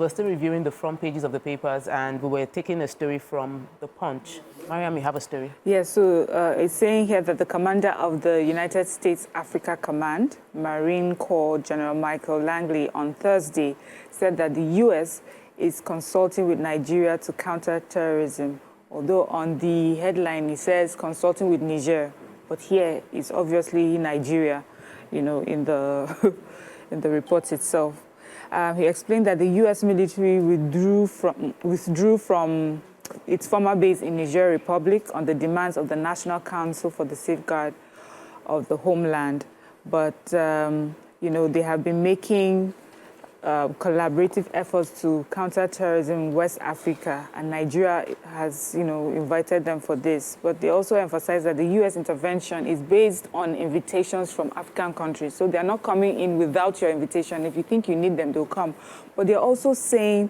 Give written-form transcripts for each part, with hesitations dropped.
We're still reviewing the front pages of the papers, and we were taking a story from The Punch. Mariam, you have a story? Yes, so it's saying here that the commander of the United States Africa Command, Marine Corps General Michael Langley, on Thursday said that the U.S. is consulting with Nigeria to counter terrorism. Although on the headline it says consulting with Niger, but here it's obviously Nigeria, you know, in the in the report itself. He explained that the U.S. military withdrew from its former base in Niger Republic on the demands of the National Council for the Safeguard of the Homeland. But, you know, they have been making collaborative efforts to counter terrorism in West Africa, and Nigeria has, you know, invited them for this. But they also emphasize that the U.S. intervention is based on invitations from African countries. So they're not coming in without your invitation. If you think you need them, they'll come. But they're also saying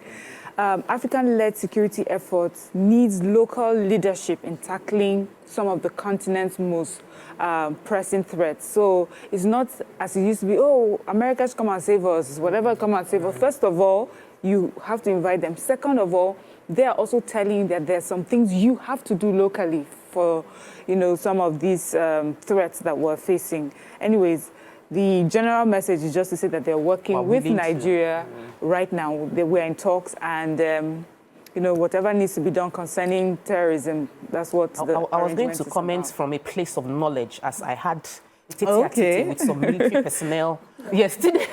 African-led security efforts needs local leadership in tackling some of the continent's most pressing threats. So it's not as it used to be, oh, America's come and save us, whatever, come and save us. First of all, you have to invite them. Second of all, they are also telling you that there's some things you have to do locally for, you know, some of these threats that we're facing. Anyways, the general message is just to say that they're working with Nigeria right now. We're in talks, and you know, whatever needs to be done concerning terrorism, that's what I was going to comment from a place of knowledge, as I had with some military personnel yesterday.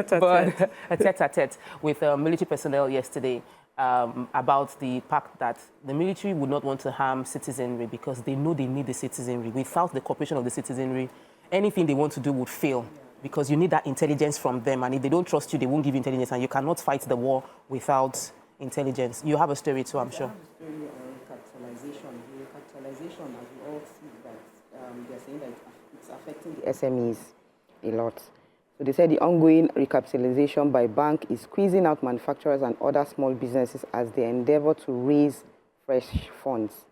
But a tete-a-tete with military personnel yesterday about the fact that the military would not want to harm citizenry because they know they need the citizenry. Without the cooperation of the citizenry, anything they want to do would fail, because you need that intelligence from them, and if they don't trust you, they won't give you intelligence, and you cannot fight the war without intelligence. You have a story too, I'm sure. The recapitalization, as we all see, that they're saying that it's affecting the SMEs a lot. So they said the ongoing recapitalization by bank is squeezing out manufacturers and other small businesses as they endeavor to raise fresh funds.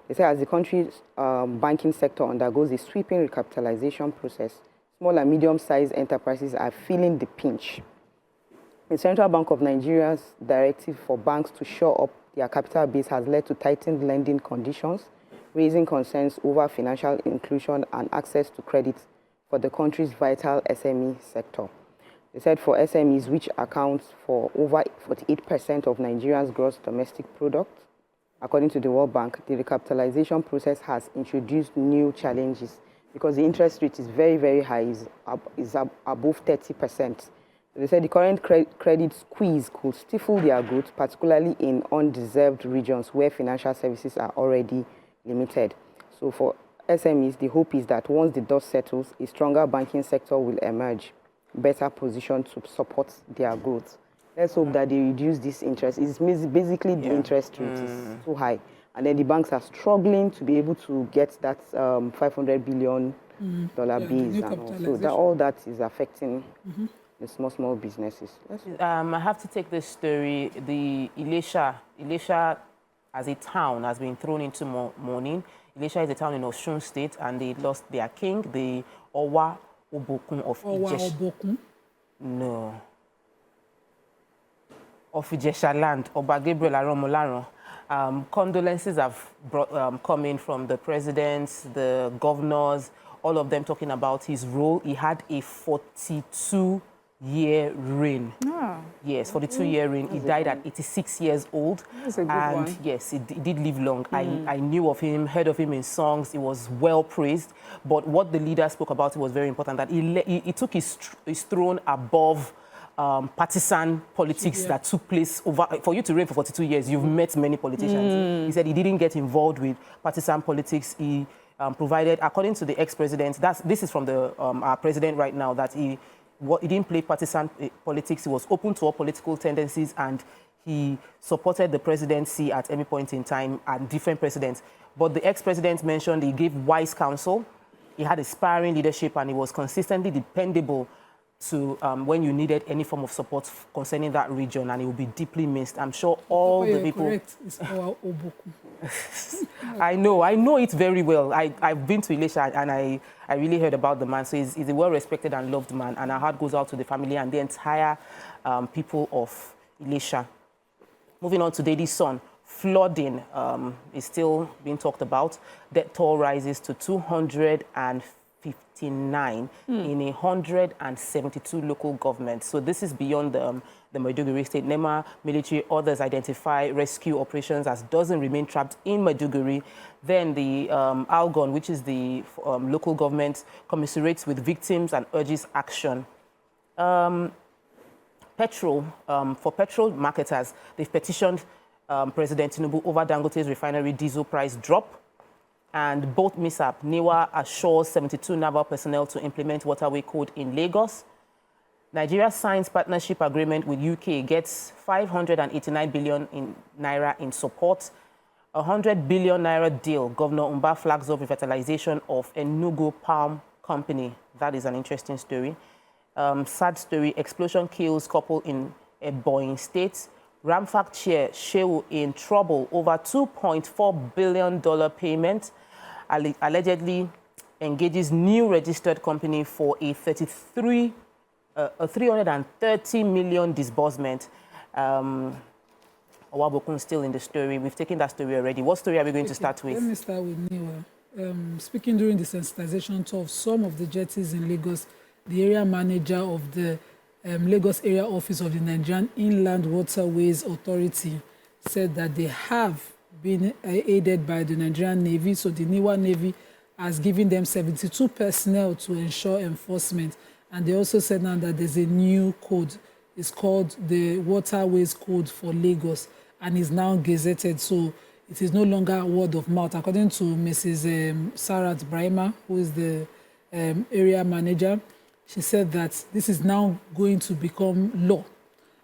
They say as the country's banking sector undergoes a sweeping recapitalization process, small and medium-sized enterprises are feeling the pinch. The Central Bank of Nigeria's directive for banks to shore up their capital base has led to tightened lending conditions, raising concerns over financial inclusion and access to credit for the country's vital SME sector. They said for SMEs, which accounts for over 48% of Nigeria's gross domestic product, according to the World Bank, the recapitalization process has introduced new challenges because the interest rate is very, very high, is above 30%. They said the current credit squeeze could stifle their growth, particularly in undeserved regions where financial services are already limited. So for SMEs, the hope is that once the dust settles, a stronger banking sector will emerge, better positioned to support their growth. Let's hope that they reduce this interest. It's basically the interest rate is too high. And then the banks are struggling to be able to get that $500 billion base. And all that is affecting the small businesses. I have to take this story. The Ilesha as a town has been thrown into mourning. Ilesha is a town in Osun State, and they lost their king, the Owa Obokun of Ijesha. No. Of Ijesha land, Oba Gabriel Aromolaron. Condolences have come in from the presidents, the governors, all of them talking about his role. He had a 42-year reign. Yes, 42-year reign. He died at 86 years old. That's a good one. Yes, he did live long. I knew of him, heard of him in songs. He was well praised. But what the leader spoke about was very important, that he took his throne above partisan politics that took place over. For you to reign for 42 years, you've met many politicians. He said he didn't get involved with partisan politics. He provided, according to the ex-president, this is from the our president right now, that he didn't play partisan politics. He was open to all political tendencies, and he supported the presidency at any point in time and different presidents. But the ex-president mentioned he gave wise counsel. He had aspiring leadership, and he was consistently dependable to when you needed any form of support concerning that region, and it will be deeply missed. I'm sure all the people... Correct. It's our Oboku. I know it very well. I've been to Ilesha, and I really heard about the man. So he's a well-respected and loved man, and our heart goes out to the family and the entire people of Ilesha. Moving on to Daily Sun, flooding is still being talked about. Death toll rises to 259 in 172 local governments. So this is beyond the Maiduguri state. NEMA, military, others identify rescue operations as dozen remain trapped in Maiduguri. Then the Algon, which is the local government, commiserates with victims and urges action. Petrol, for petrol marketers, they've petitioned President Tinubu over Dangote's refinery diesel price drop. And both MISAP, NIWA assures 72 naval personnel to implement Waterways Code in Lagos. Nigeria signs partnership agreement with UK, gets 589 billion naira in support. 100 billion naira deal, Governor Umba flags off revitalization of Enugu Palm Company. That is an interesting story. Sad story, explosion kills couple in Ebonyi State. Ramfac chair Shehu in trouble over $2.4 billion payment. Allegedly engages new registered company for a 330 million disbursement. Owabokun still in the story. We've taken that story already. What story are we going to start with? Let me start with Niwa. Speaking during the sensitization tour of some of the jetties in Lagos, the area manager of the Lagos area office of the Nigerian Inland Waterways Authority said that they have been aided by the Nigerian Navy. So the Niwa Navy has given them 72 personnel to ensure enforcement. And they also said now that there's a new code. It's called the Waterways Code for Lagos and is now gazetted. So it is no longer word of mouth. According to Mrs. Sarat Brahima, who is the area manager, she said that this is now going to become law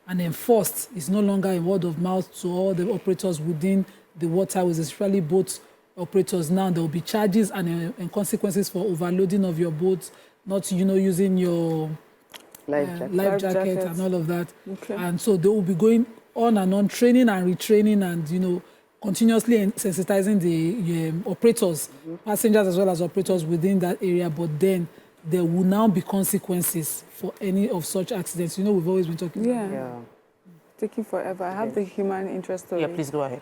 and enforced. It's no longer a word of mouth to all the operators within the waterways, especially boat operators. Now there will be charges and consequences for overloading of your boats, not using your life jacket and all of that. Okay. And so they will be going on and on, training and retraining and continuously sensitizing the operators, passengers as well as operators within that area. But then there will now be consequences for any of such accidents. We've always been talking about. Yeah. Taking forever. I have the human interest story. Yeah, please go ahead.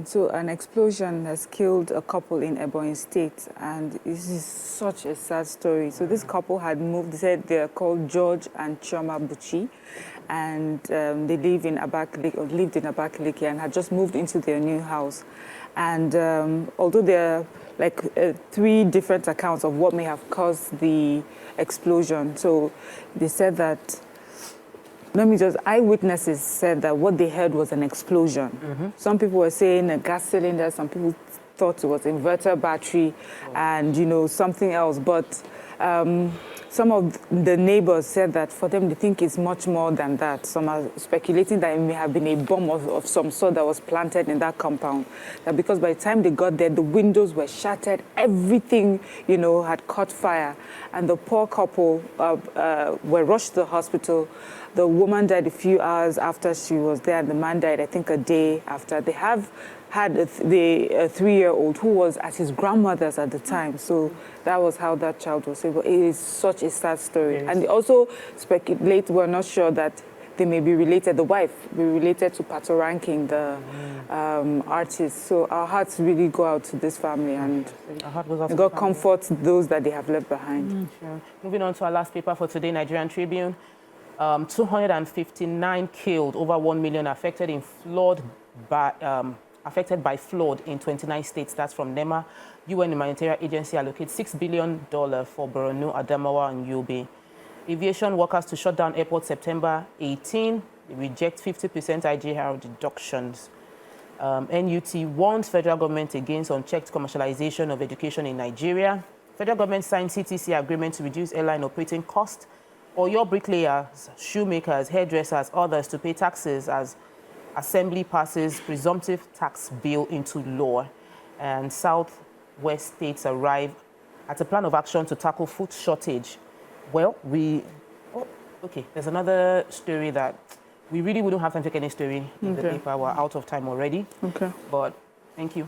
So an explosion has killed a couple in Ebonyi State, and this is such a sad story. So this couple had moved. They said they're called George and Chioma Buchi, and they live in Abakaliki, or lived in Abakaliki, and had just moved into their new house. And although there are like 3 different accounts of what may have caused the explosion, so they said that. Eyewitnesses said that what they heard was an explosion. Some people were saying a gas cylinder, some people thought it was inverter battery, and something else. But some of the neighbors said that for them, they think it's much more than that. Some are speculating that it may have been a bomb of some sort that was planted in that compound. That because by the time they got there, the windows were shattered, everything, had caught fire. And the poor couple were rushed to the hospital. The woman died a few hours after she was there, and the man died, I think, a day after. They have had a 3-year-old who was at his grandmother's at the time. So that was how that child was saved. But it is such a sad story. Yes. And they also speculate, we're not sure that they may be related, the wife be related to Pato Ranking, the artist. So our hearts really go out to this family, and God comforts those that they have left behind. Sure. Moving on to our last paper for today, Nigerian Tribune. 259 killed, over 1 million affected by flood in 29 states. That's from NEMA. UN Humanitarian Agency allocates $6 billion for Borno, Adamawa, and Yobe. Aviation workers to shut down airport September 18. They reject 50% IGR deductions. NUT warns federal government against unchecked commercialization of education in Nigeria. Federal government signed CTC agreement to reduce airline operating costs. Or your bricklayers, shoemakers, hairdressers, others to pay taxes as Assembly passes presumptive tax bill into law. And Southwest states arrive at a plan of action to tackle food shortage. Well, there's another story that we really wouldn't have time to take any story in the paper. We're out of time already. Okay. But thank you.